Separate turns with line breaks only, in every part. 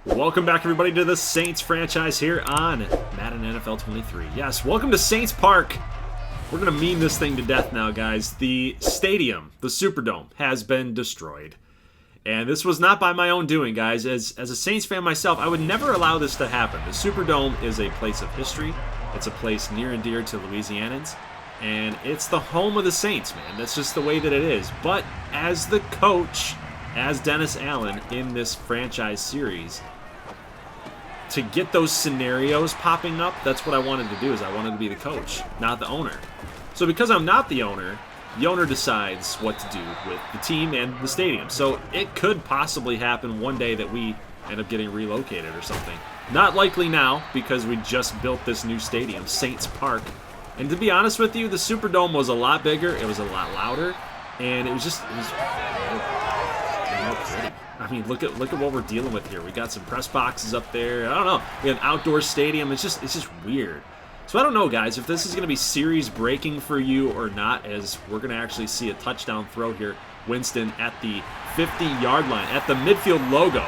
Welcome back, everybody, to the Saints franchise here on Madden NFL 23. Yes, welcome to Saints Park. We're going to meme this thing to death now, guys. The stadium, the Superdome, has been destroyed. And this was not by my own doing, guys. As a Saints fan myself, I would never allow this to happen. The Superdome is a place of history. It's a place near and dear to Louisianans. And it's the home of the Saints, man. That's just the way that it is. But as the coach, as Dennis Allen in this franchise series, to get those scenarios popping up, that's what I wanted to do. Is I wanted to be the coach, not the owner. So because I'm not the owner decides what to do with the team and the stadium. So it could possibly happen one day that we end up getting relocated or something. Not likely now, because we just built this new stadium, Saints Park. And to be honest with you, the Superdome was a lot bigger, it was a lot louder, and it was no pretty. I mean, look at what we're dealing with here. We got some press boxes up there. I don't know. We have an outdoor stadium. It's just weird. So I don't know, guys, if this is going to be series breaking for you or not, as we're going to actually see a touchdown throw here. Winston at the 50-yard line, at the midfield logo,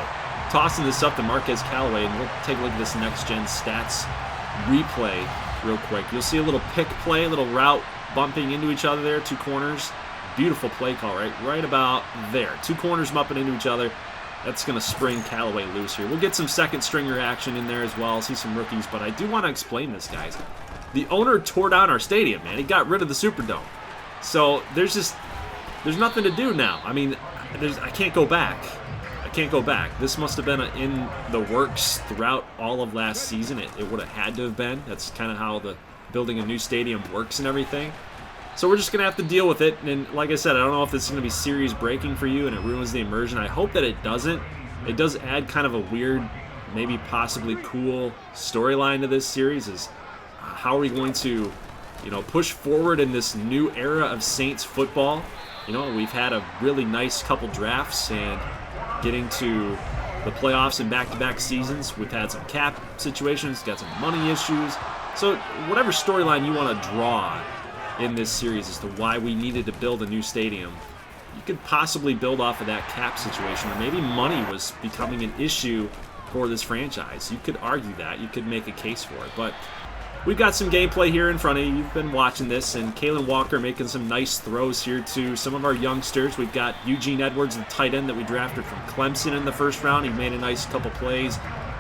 tossing this up to Marquez Callaway, and we'll take a look at this next-gen stats replay real quick. You'll see a little pick play, a little route bumping into each other there, two corners. Beautiful play call, right about there. Two corners mupping into each other. That's going to spring Callaway loose here. We'll get some second stringer action in there as well. See some rookies, but I do want to explain this, guys. The owner tore down our stadium, man. He got rid of the Superdome. So there's nothing to do now. I mean, I can't go back. I can't go back. This must have been in the works throughout all of last season. It would have had to have been. That's kind of how the building a new stadium works and everything. So we're just going to have to deal with it, and like I said, I don't know if this is going to be series breaking for you and it ruins the immersion. I hope that it doesn't. It does add kind of a weird, maybe possibly cool storyline to this series, is how are we going to, push forward in this new era of Saints football. We've had a really nice couple drafts, and getting to the playoffs in back-to-back seasons. We've had some cap situations, got some money issues. So whatever storyline you want to draw in this series as to why we needed to build a new stadium, you could possibly build off of that cap situation, or maybe money was becoming an issue for this franchise. You could argue that. You could make a case for it. But we've got some gameplay here in front of you. You've been watching this, and Kalen Walker making some nice throws here to some of our youngsters. We've got Eugene Edwards, the tight end that we drafted from Clemson in the first round. He made a nice couple plays.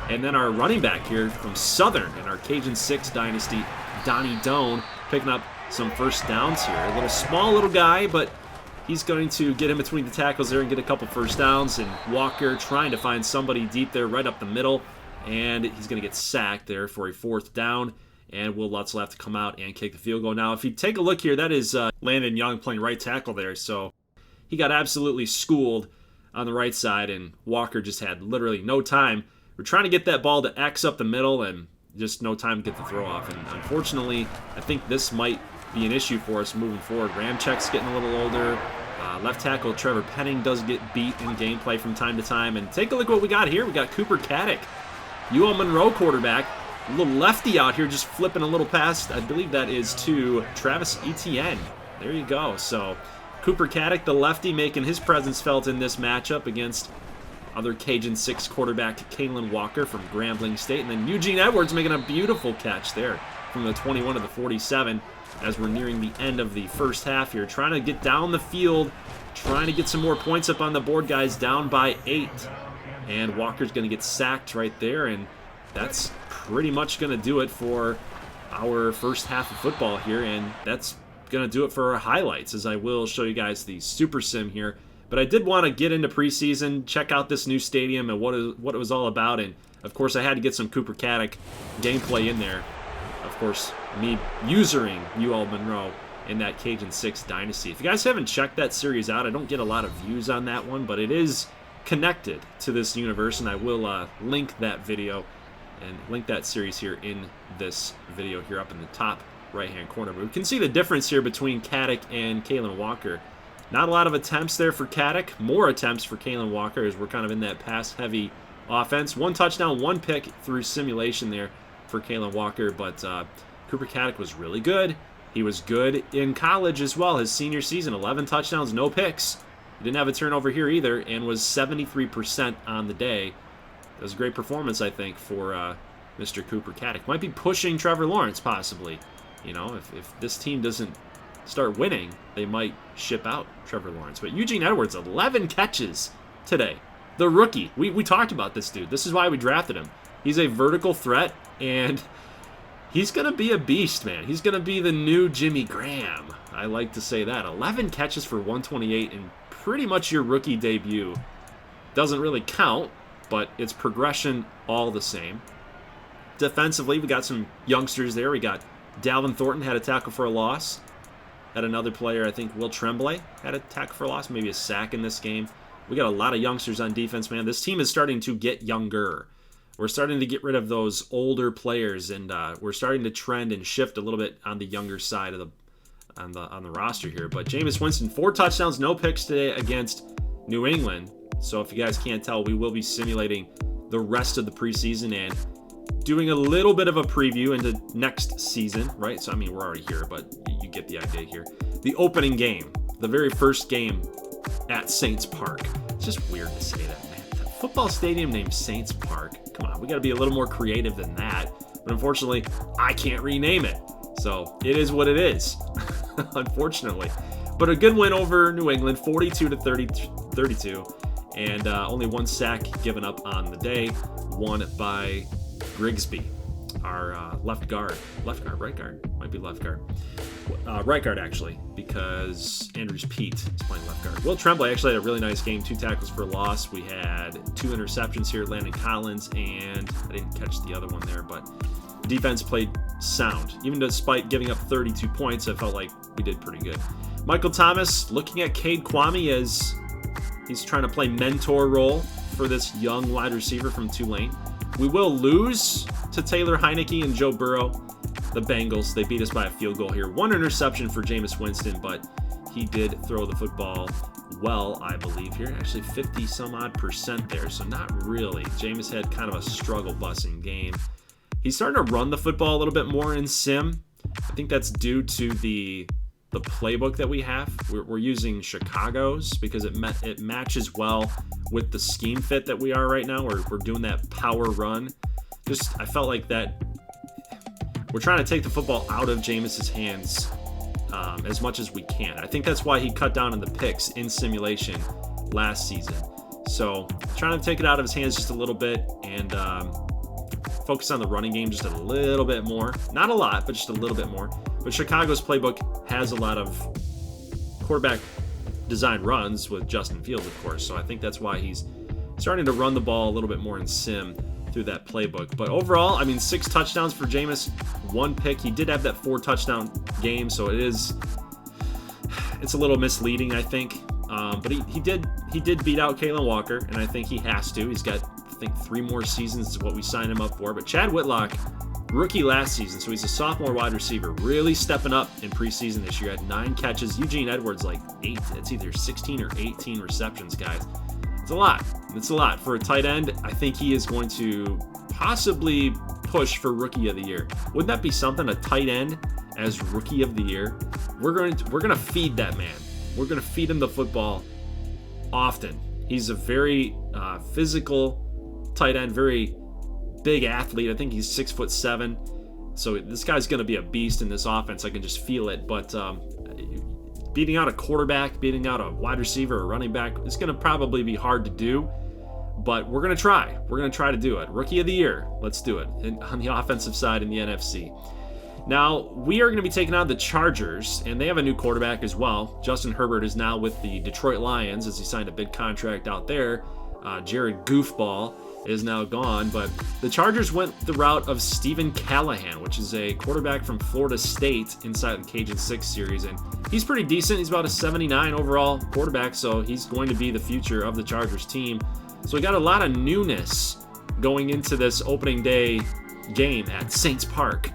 And then our running back here from Southern in our Cajun 6 dynasty, Donnie Doan, picking up some first downs here. A little guy, but he's going to get in between the tackles there and get a couple first downs. And Walker trying to find somebody deep there right up the middle, and he's going to get sacked there for a fourth down. And Will Lutz will have to come out and kick the field goal. Now, if you take a look here, that is Landon Young playing right tackle there. So he got absolutely schooled on the right side, and Walker just had literally no time. We're trying to get that ball to X up the middle, and just no time to get the throw off. And unfortunately, I think this might be an issue for us moving forward. Ramchek's getting a little older. Left tackle Trevor Penning does get beat in gameplay from time to time. And take a look at what we got here. We got Cooper Caddick, UL Monroe quarterback. A little lefty out here just flipping a little past. I believe that is to Travis Etienne. There you go. So Cooper Caddick, the lefty, making his presence felt in this matchup against other Cajun 6 quarterback Kalen Walker from Grambling State. And then Eugene Edwards making a beautiful catch there from the 21 to the 47 as we're nearing the end of the first half here. Trying to get down the field, trying to get some more points up on the board, guys. Down by 8. And Walker's going to get sacked right there, and that's pretty much going to do it for our first half of football here. And that's going to do it for our highlights, as I will show you guys the Super Sim here. But I did want to get into preseason, check out this new stadium and what it was all about. And, of course, I had to get some Cooper Caddick gameplay in there. Of course, me usering UL Monroe in that Cajun 6 dynasty. If you guys haven't checked that series out, I don't get a lot of views on that one, but it is connected to this universe, and I will link that video and link that series here in this video here up in the top right-hand corner. But we can see the difference here between Caddick and Kalen Walker. Not a lot of attempts there for Caddick. More attempts for Kalen Walker, as we're kind of in that pass-heavy offense. One touchdown, one pick through simulation there for Kalen Walker. But Cooper Caddick was really good. He was good in college as well. His senior season, 11 touchdowns, no picks. He didn't have a turnover here either, and was 73% on the day. was a great performance, I think, for Mr. Cooper Caddick. Might be pushing Trevor Lawrence, possibly. You know, if this team doesn't start winning, they might ship out Trevor Lawrence. But Eugene Edwards, 11 catches today. The rookie. We talked about this dude. This is why we drafted him. He's a vertical threat, and he's going to be a beast, man. He's going to be the new Jimmy Graham. I like to say that. 11 catches for 128 in pretty much your rookie debut. Doesn't really count, but it's progression all the same. Defensively, we got some youngsters there. We got Dalvin Thornton had a tackle for a loss. Had another player, I think Will Tremblay, had a tackle for a loss, maybe a sack in this game. We got a lot of youngsters on defense, man. This team is starting to get younger. We're starting to get rid of those older players, and we're starting to trend and shift a little bit on the younger side of the roster here. But Jameis Winston, 4 touchdowns, no picks today against New England. So if you guys can't tell, we will be simulating the rest of the preseason and doing a little bit of a preview into next season, right? So, I mean, we're already here, but you get the idea here. The opening game, the very first game at Saints Park. It's just weird to say that, man. The football stadium named Saints Park. Come on, we got to be a little more creative than that. But unfortunately, I can't rename it. So it is what it is, unfortunately. But a good win over New England, 42-32. And only 1 sack given up on the day. Won by Grigsby, our right guard, might be left guard. Right guard, actually, because Andrews Pete is playing left guard. Will Tremblay actually had a really nice game, 2 tackles for a loss. We had 2 interceptions here, Landon Collins, and I didn't catch the other one there, but the defense played sound. Even despite giving up 32 points, I felt like we did pretty good. Michael Thomas looking at Cade Kwame as he's trying to play mentor role for this young wide receiver from Tulane. We will lose to Taylor Heineke and Joe Burrow. The Bengals, they beat us by a field goal here. 1 interception for Jameis Winston, but he did throw the football well, I believe here. Actually, 50-some-odd% there, so not really. Jameis had kind of a struggle busing game. He's starting to run the football a little bit more in sim. I think that's due to the playbook that we have. We're using Chicago's because it matches well with the scheme fit that we are right now. We're doing that power run. I felt like that we're trying to take the football out of Jameis's hands as much as we can. I think that's why he cut down on the picks in simulation last season. So trying to take it out of his hands just a little bit and focus on the running game just a little bit more. Not a lot, but just a little bit more. But Chicago's playbook has a lot of quarterback design runs with Justin Fields, of course. So I think that's why he's starting to run the ball a little bit more in sim through that playbook. But overall, I mean, 6 touchdowns for Jameis, 1 pick. He did have that 4 touchdown game, so it's a little misleading, I think. But he did beat out Kalen Walker, and I think he has to. He's got, I think, 3 more seasons is what we signed him up for. But Chad Whitlock, rookie last season, so he's a sophomore wide receiver, really stepping up in preseason this year. Had 9 catches. Eugene Edwards, like 8. It's either 16 or 18 receptions, guys. It's a lot. It's a lot. For a tight end, I think he is going to possibly push for Rookie of the Year. Wouldn't that be something, a tight end as Rookie of the Year? We're going to feed that man. We're going to feed him the football often. He's a very physical tight end, very big athlete. I think he's 6'7". So this guy's going to be a beast in this offense. I can just feel it. But beating out a quarterback, beating out a wide receiver or running back, it's going to probably be hard to do. But we're going to try. We're going to try to do it. Rookie of the Year. Let's do it on the offensive side in the NFC. Now, we are going to be taking on the Chargers, and they have a new quarterback as well. Justin Herbert is now with the Detroit Lions as he signed a big contract out there. Jared Goofball is now gone, but the Chargers went the route of Stephen Callahan, which is a quarterback from Florida State inside the Cajun 6 series, and he's pretty decent. He's about a 79 overall quarterback, so he's going to be the future of the Chargers team. So we got a lot of newness going into this opening day game at Saints Park.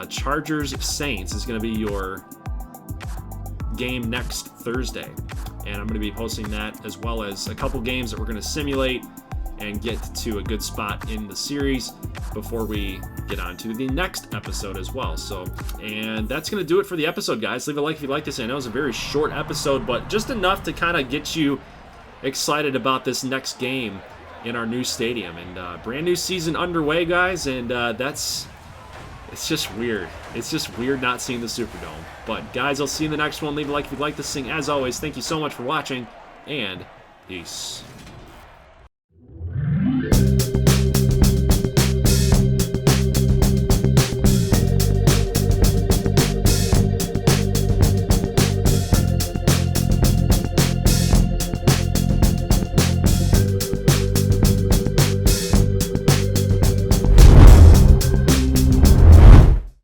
Chargers-Saints is going to be your game next Thursday, and I'm going to be hosting that as well as a couple games that we're going to simulate and get to a good spot in the series before we get on to the next episode as well. So, and that's going to do it for the episode, guys. Leave a like if you like this. I know it was a very short episode, but just enough to kind of get you excited about this next game in our new stadium. And brand new season underway, guys, and it's just weird. It's just weird not seeing the Superdome. But, guys, I'll see you in the next one. Leave a like if you like this thing. As always, thank you so much for watching, and peace.